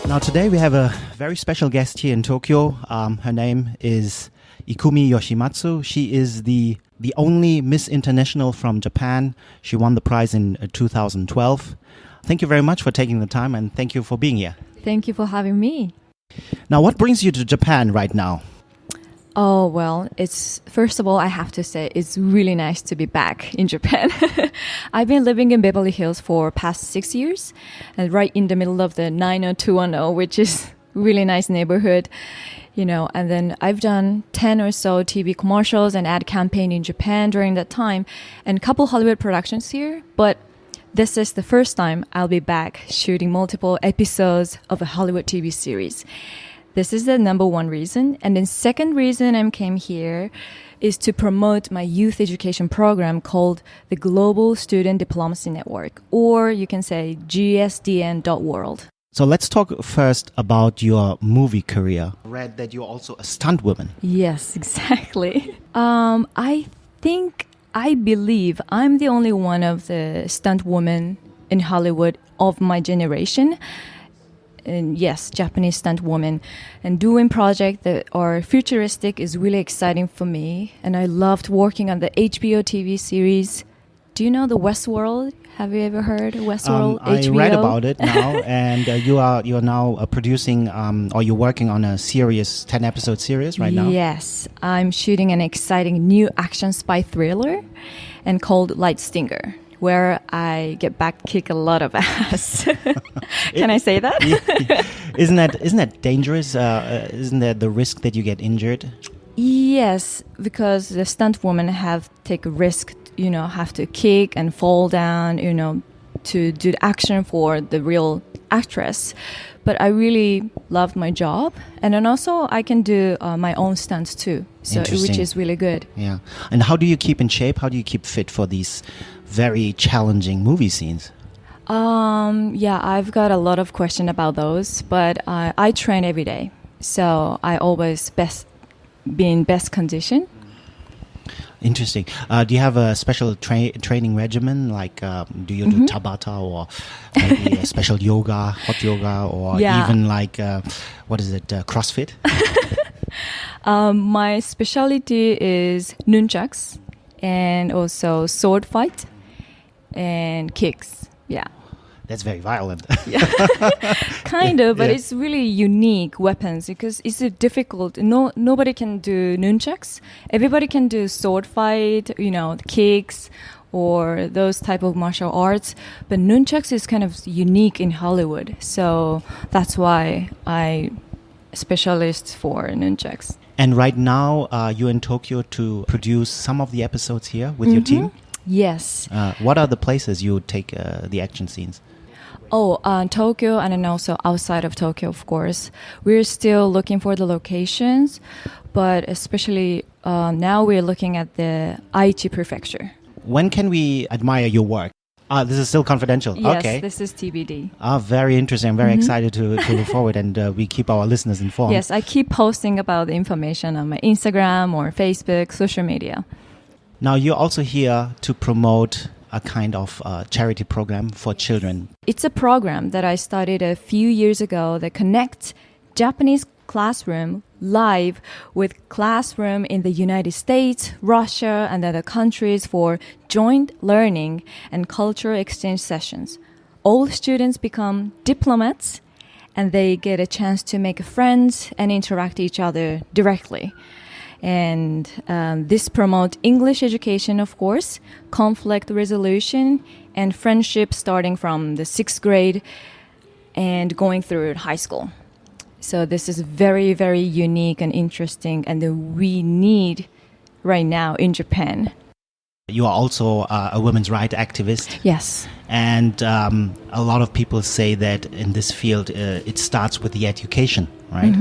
Now today we have a very special guest here in Tokyo. Her name is Ikumi Yoshimatsu. She is the only Miss International from Japan. She won the prize in 2012. Thank you very much for taking the time, and thank you for being here. Thank you for having me. Now, what brings you to Japan right now? Oh, well, first of all, I have to say it's really nice to be back in Japan. I've been living in Beverly Hills for past 6 years, and right in the middle of the 90210, which is really nice neighborhood, and then I've done 10 or so TV commercials and ad campaign in Japan during that time, and a couple Hollywood productions here, but this is the first time I'll be back shooting multiple episodes of a Hollywood TV series. This is the number one reason. And then second reason I came here is to promote my youth education program called the Global Student Diplomacy Network, or you can say GSDN.world. So let's talk first about your movie career. I read that you're also a stuntwoman. Yes, exactly. I believe I'm the only one of the stunt women in Hollywood of my generation. And yes, Japanese stunt woman. And doing projects that are futuristic is really exciting for me. And I loved working on the HBO TV series. Do you know the Westworld? Have you ever heard of Westworld? I HBO? read about it now, and you're now producing or you're working on a series, 10-episode series right now. Yes, I'm shooting an exciting new action spy thriller, and called Light Stinger, where I get back kick a lot of ass. Can I say that? Isn't that dangerous? Isn't there the risk that you get injured? Yes, because the stunt women have take a risk, have to kick and fall down, to do the action for the real actress. But I really loved my job, and then also I can do my own stunts too, which is really good. Yeah. And how do you keep in shape? How do you keep fit for these very challenging movie scenes? Yeah, I've got a lot of questions about those, but I train every day, so I always be in best condition. Interesting. Do you have a special training regimen? Like, do you do Tabata, or maybe a special yoga, hot yoga, or even like, CrossFit? My specialty is nunchucks, and also sword fight and kicks. Yeah. That's very violent. Yeah. Kind of, but it's really unique weapons because it's difficult. Nobody can do nunchucks. Everybody can do sword fight, kicks or those type of martial arts. But nunchucks is kind of unique in Hollywood. So that's why I specialist for nunchucks. And right now, you're in Tokyo to produce some of the episodes here with your team? Yes. What are the places you take the action scenes? Tokyo, and then also outside of Tokyo, of course. We're still looking for the locations, but especially now we're looking at the Aichi Prefecture. When can we admire your work? This is still confidential. Yes, okay. This is TBD. Very interesting. I'm very excited to look forward, and we keep our listeners informed. Yes, I keep posting about the information on my Instagram or Facebook, social media. Now, you're also here to promote a kind of charity program for children. It's a program that I started a few years ago that connects Japanese classroom live with classroom in the United States, Russia, and other countries for joint learning and cultural exchange sessions. All students become diplomats, and they get a chance to make friends and interact each other directly. And this promotes English education, of course, conflict resolution, and friendship starting from the 6th grade and going through high school. So this is very, very unique and interesting, and we need right now in Japan. You are also a women's rights activist. Yes. And a lot of people say that in this field, it starts with the education, right?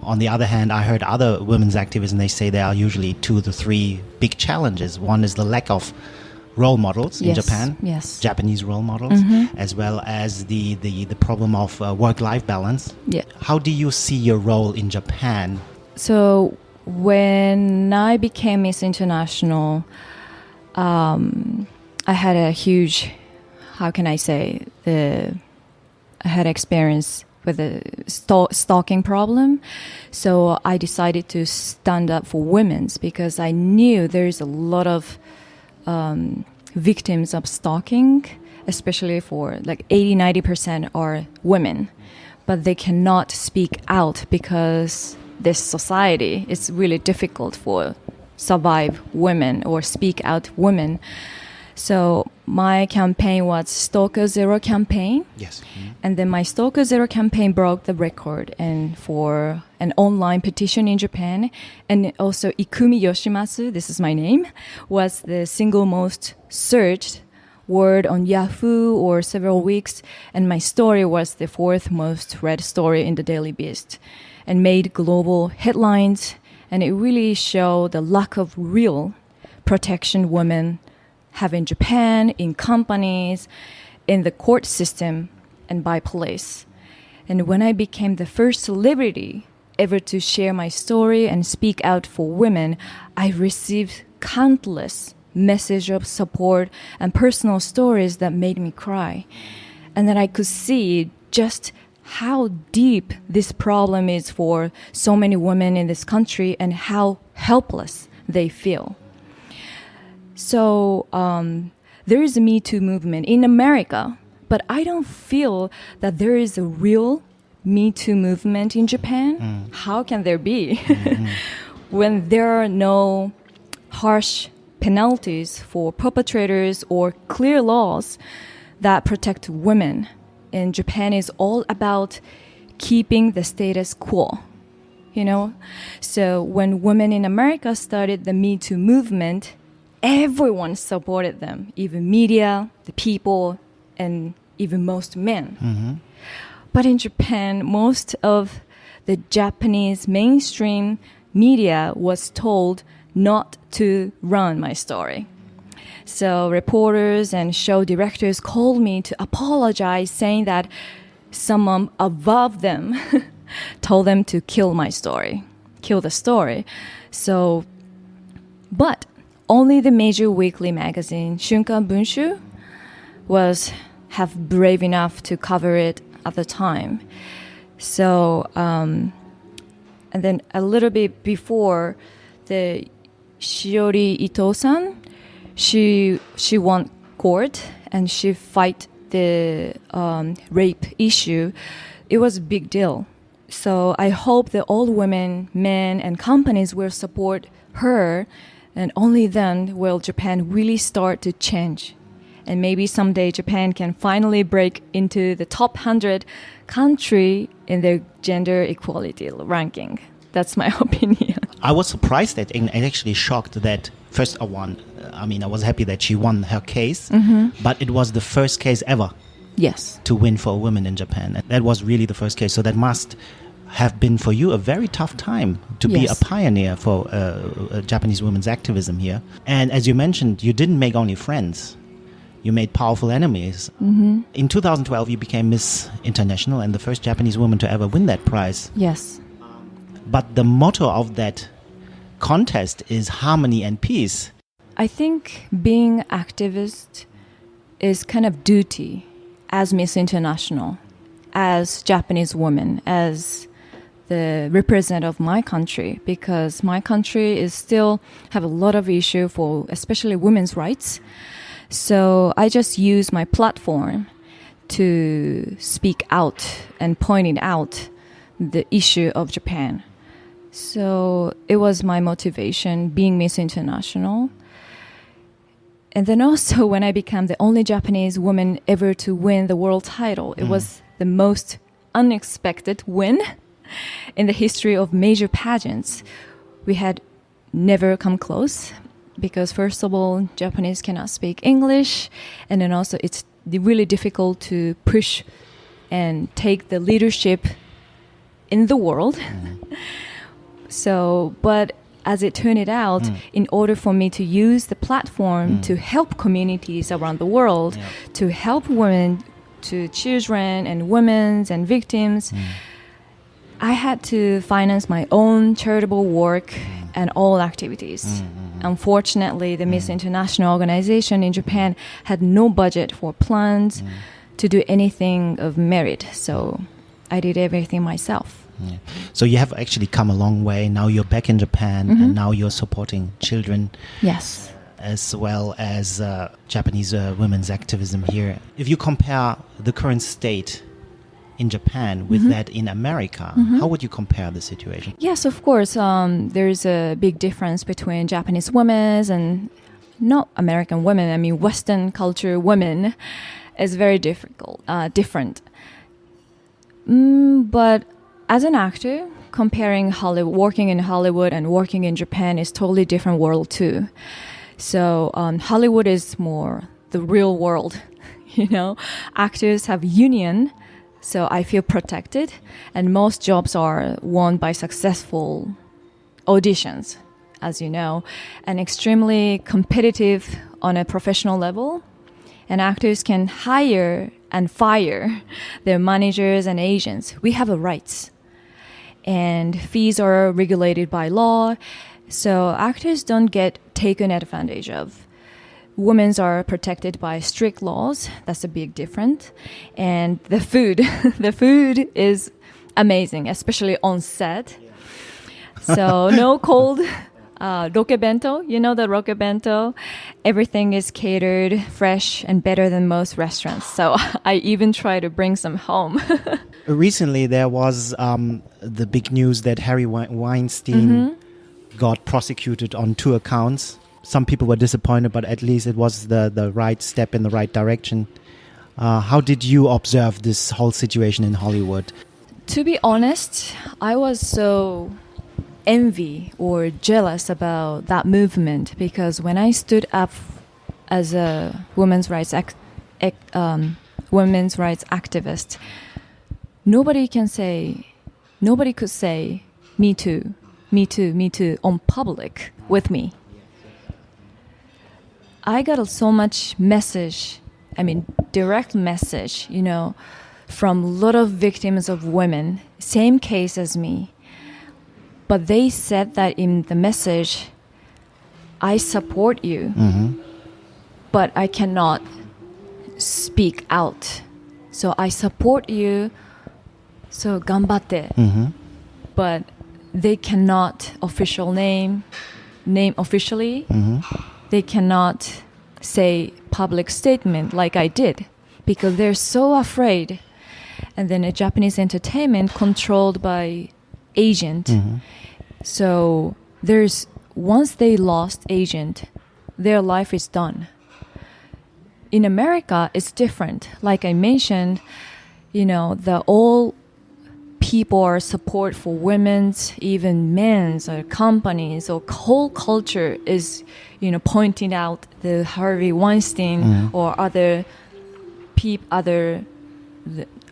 On the other hand, I heard other women's activists, and they say there are usually 2 to 3 big challenges. One is the lack of role models in Japan, Japanese role models, as well as the problem of work-life balance. Yeah. How do you see your role in Japan? So when I became Miss International, I had a huge, I had experience with a stalking problem. So I decided to stand up for women's because I knew there's a lot of victims of stalking, especially for like 80-90% are women, but they cannot speak out because this society is really difficult for survive women or speak out women. So my campaign was Stalker Zero campaign. Yes. Mm-hmm. And then my Stalker Zero campaign broke the record and for an online petition in Japan. And also Ikumi Yoshimatsu, this is my name, was the single most searched word on Yahoo or several weeks. And my story was the fourth most read story in the Daily Beast and made global headlines. And it really showed the lack of real protection women have in Japan, in companies, in the court system, and by police. And when I became the first celebrity ever to share my story and speak out for women, I received countless messages of support and personal stories that made me cry. And then I could see just how deep this problem is for so many women in this country and how helpless they feel. So there is a Me Too movement in America, but I don't feel that there is a real Me Too movement in Japan. How can there be when there are no harsh penalties for perpetrators or clear laws that protect women? In Japan is all about keeping the status quo, you know? So when women in America started the Me Too movement, everyone supported them, even media, the people, and even most men. Mm-hmm. But in Japan, most of the Japanese mainstream media was told not to run my story. So reporters and show directors called me to apologize, saying that someone above them told them to kill the story. So, but only the major weekly magazine, Shunkan Bunshu, have brave enough to cover it at the time. So, and then a little bit before, the Shiori Ito-san, she won court and she fight the rape issue. It was a big deal. So I hope that all women, men, and companies will support her. And only then will Japan really start to change. And maybe someday Japan can finally break into the top 100 country in their gender equality ranking. That's my opinion. I was surprised and actually shocked that first I was happy that she won her case, but it was the first case ever to win for a woman in Japan. That was really the first case. So that must have been for you a very tough time to be a pioneer for Japanese women's activism here. And as you mentioned, you didn't make only friends. You made powerful enemies. Mm-hmm. In 2012, you became Miss International and the first Japanese woman to ever win that prize. Yes. But the motto of that contest is harmony and peace. I think being activist is kind of duty as Miss International, as Japanese woman, as the representative of my country, because my country is still have a lot of issue for especially women's rights. So I just use my platform to speak out and pointing out the issue of Japan. So it was my motivation being Miss International. And then also when I became the only Japanese woman ever to win the world title, it was the most unexpected win in the history of major pageants. We had never come close because first of all, Japanese cannot speak English. And then also it's really difficult to push and take the leadership in the world. So, but as it turned out, in order for me to use the platform to help communities around the world, to help women, to children and women and victims, I had to finance my own charitable work and all activities. Unfortunately, the Miss International organization in Japan had no budget for plans to do anything of merit. So I did everything myself. Yeah. So you have actually come a long way. Now you're back in Japan, and now you're supporting children. Yes. As well as Japanese women's activism here. If you compare the current state in Japan with that in America, how would you compare the situation? Yes, of course. There's a big difference between Japanese women and not American women. I mean, Western culture women is very different. But as an actor, comparing working in Hollywood and working in Japan is totally different world too. So Hollywood is more the real world, you know. Actors have union, so I feel protected, and most jobs are won by successful auditions, as you know, and extremely competitive on a professional level. And actors can hire and fire their managers and agents. We have rights, and fees are regulated by law. So actors don't get taken advantage of. Women are protected by strict laws. That's a big difference. And the food, the food is amazing, especially on set. So no cold roke bento. You know the roke bento? Everything is catered, fresh, and better than most restaurants. So I even try to bring some home. Recently, there was the big news that Harry Weinstein got prosecuted on 2 accounts. Some people were disappointed, but at least it was the right step in the right direction. How did you observe this whole situation in Hollywood? To be honest, I was so envy or jealous about that movement, because when I stood up as a women's rights activist, nobody could say me too on public with me. I got so much message, direct message, from a lot of victims of women, same case as me. But they said that in the message, I support you, but I cannot speak out. So I support you, so ganbatte. But they cannot name officially. They cannot say public statement like I did, because they're so afraid. And then a Japanese entertainment controlled by agent. So once they lost agent, their life is done. In America, it's different. Like I mentioned, all people are support for women's, even men's, or companies, or whole culture is, pointing out the Harvey Weinstein or other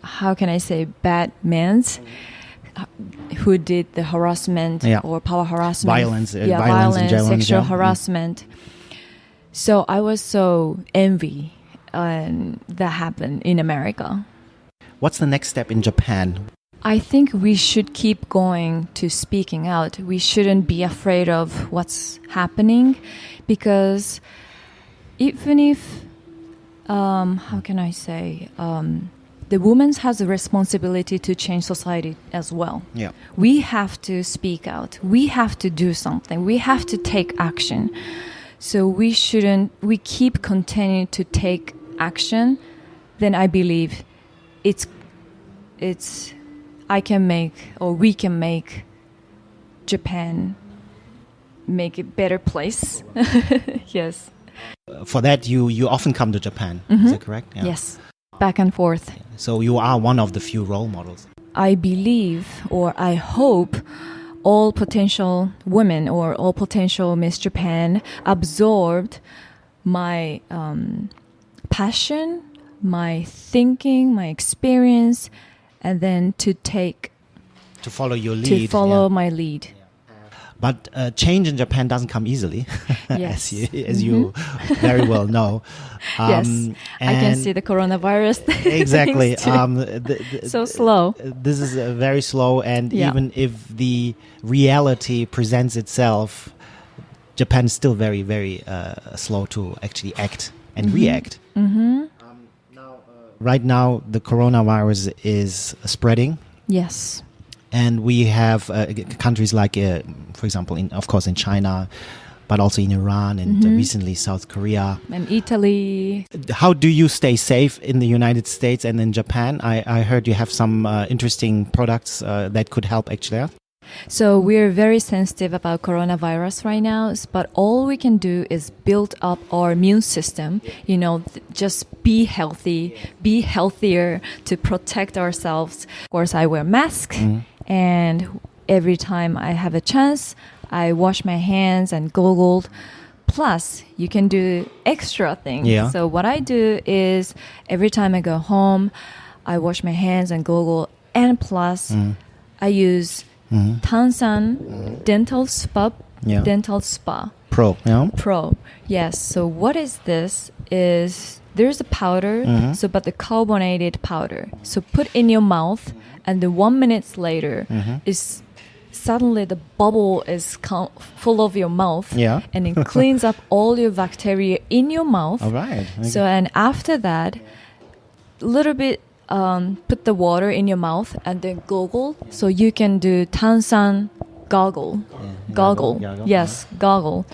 how can I say, bad men's who did the harassment or power harassment, violence, sexual harassment. So I was so envy that happened in America. What's the next step in Japan? I think we should keep going to speaking out. We shouldn't be afraid of what's happening, because even if, how can I say, the woman has a responsibility to change society as well. Yeah. We have to speak out. We have to do something. We have to take action. So we keep continuing to take action, then I believe we can make Japan make a better place. Yes. For that, you often come to Japan. Is that correct? Yeah. Yes. Back and forth. So you are one of the few role models. I believe, or I hope, all potential women or all potential Miss Japan absorbed my passion, my thinking, my experience, and then to follow your lead. To follow my lead. But change in Japan doesn't come easily, yes. as you very well know. Yes, I can see the coronavirus. Exactly. So slow. This is very slow, and even if the reality presents itself, Japan is still very, very slow to actually act and react. right now the coronavirus is spreading. Yes. And we have countries like, for example, of course, in China, but also in Iran and recently South Korea. And Italy. How do you stay safe in the United States and in Japan? I heard you have some interesting products that could help actually. So we're very sensitive about coronavirus right now, but all we can do is build up our immune system, just be healthy, be healthier to protect ourselves. Of course, I wear mask and every time I have a chance, I wash my hands and goggled. Plus, you can do extra things. Yeah. So what I do is every time I go home, I wash my hands and goggle, and plus I use Tansan dental spa Pro. Yeah. Pro. Yes. So what is this? Is there's a powder, but the carbonated powder. So put in your mouth, and then 1 minute later is suddenly the bubble is full of your mouth, and it cleans up all your bacteria in your mouth. All right. Okay. So and after that, little bit. Put the water in your mouth and then goggle. So you can do Tansan goggle. Goggle. Yes, goggle.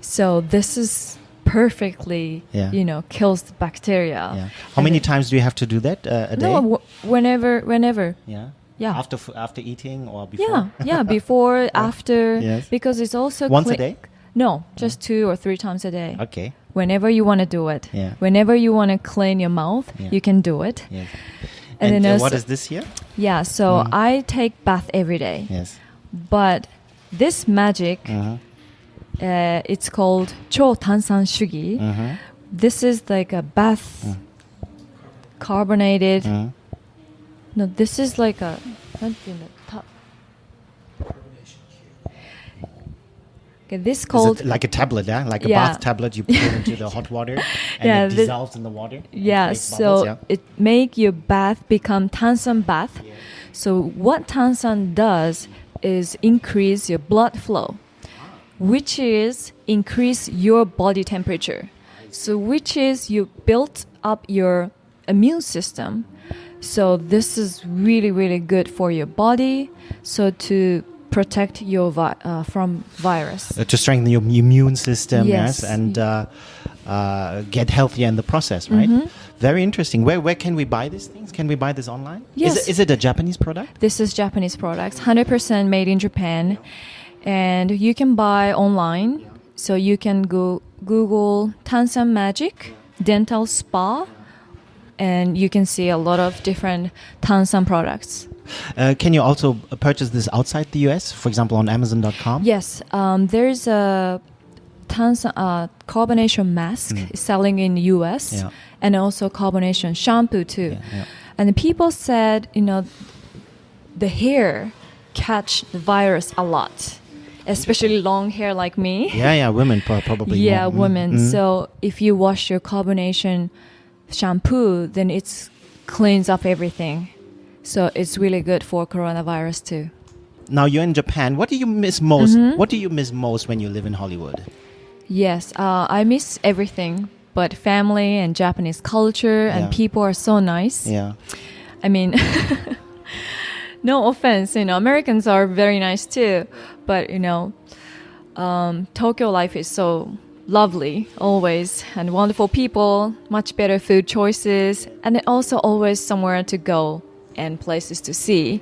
So this is perfectly, kills the bacteria. Yeah. How many times do you have to do that a day? No, whenever. Yeah. Yeah. After eating or before? Yeah, before, after. Yes. Because it's also once a day? No, just 2 or 3 times a day. Okay. Whenever you want to do it. Yeah. Whenever you want to clean your mouth, you can do it. Yes. And then what is this here? Yeah, so I take bath every day. Yes. But this magic, it's called Cho Tansan Shugi. This is like a bath carbonated. No, this is like a. Okay, this called like a tablet, yeah, like a bath tablet. You put it into the hot water, and it dissolves in the water. Yeah, so it make your bath become Tansan bath. Yeah. So what Tansan does is increase your blood flow, which is increase your body temperature. So which is you built up your immune system. So this is really, really good for your body. So to protect your from virus. To strengthen your immune system, yes, and get healthier in the process, right? Very interesting. Where can we buy these things? Can we buy this online? Yes. Is it a Japanese product? This is Japanese products, 100% made in Japan. And you can buy online. So you can go Google Tansan Magic Dental Spa, and you can see a lot of different Tansan products. Can you also purchase this outside the US, for example, on Amazon.com? Yes, there's a carbonation mask selling in US, and also carbonation shampoo too. And the people said, the hair catch the virus a lot, especially long hair like me. Women probably. Yeah, women. So if you wash your carbonation shampoo, then it cleans up everything. So it's really good for coronavirus too. Now you're in Japan. What do you miss most? What do you miss most when you live in Hollywood? Yes, I miss everything, but family and Japanese culture and people are so nice. Yeah. I mean, no offense, Americans are very nice too, but Tokyo life is so lovely always, and wonderful people, much better food choices, and also always somewhere to go and places to see.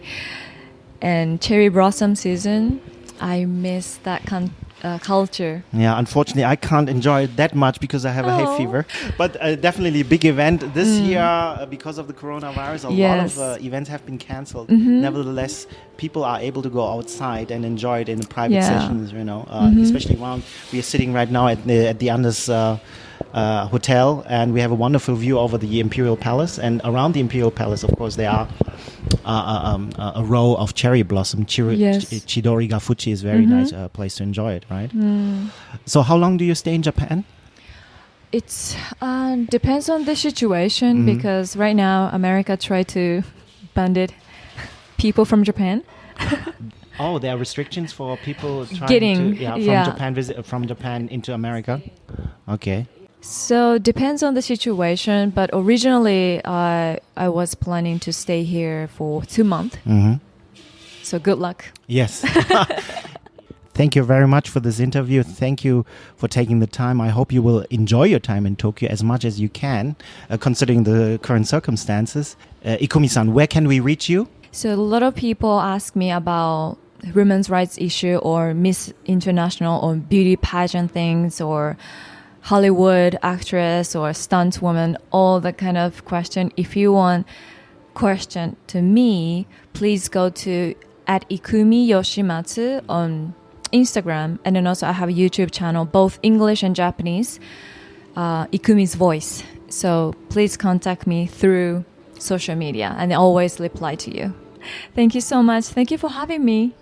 And cherry blossom season, I miss that culture. Yeah, unfortunately, I can't enjoy it that much because I have a hay fever. But definitely a big event this year because of the coronavirus. A lot of events have been cancelled. Nevertheless, people are able to go outside and enjoy it in private sessions. Especially around. We are sitting right now at the Andaz Hotel, and we have a wonderful view over the Imperial Palace. And around the Imperial Palace, of course, there are a row of cherry blossom. Chidori Gafuchi is a very nice place to enjoy it, right? So how long do you stay in Japan? It depends on the situation, because right now America try to ban people from Japan. Oh, there are restrictions for people trying from Japan into America. Okay. So depends on the situation, but originally I was planning to stay here for 2 months. So good luck. Yes. Thank you very much for this interview. Thank you for taking the time. I hope you will enjoy your time in Tokyo as much as you can, considering the current circumstances. Ikumi-san, where can we reach you? So a lot of people ask me about women's rights issue or Miss International or beauty pageant things or Hollywood actress or stunt woman, all that kind of question. If you want question to me, please go to at Ikumi Yoshimatsu on Instagram, and then also I have a YouTube channel, both English and Japanese, Ikumi's Voice. So please contact me through social media and I always reply to you. Thank you so much. Thank you for having me.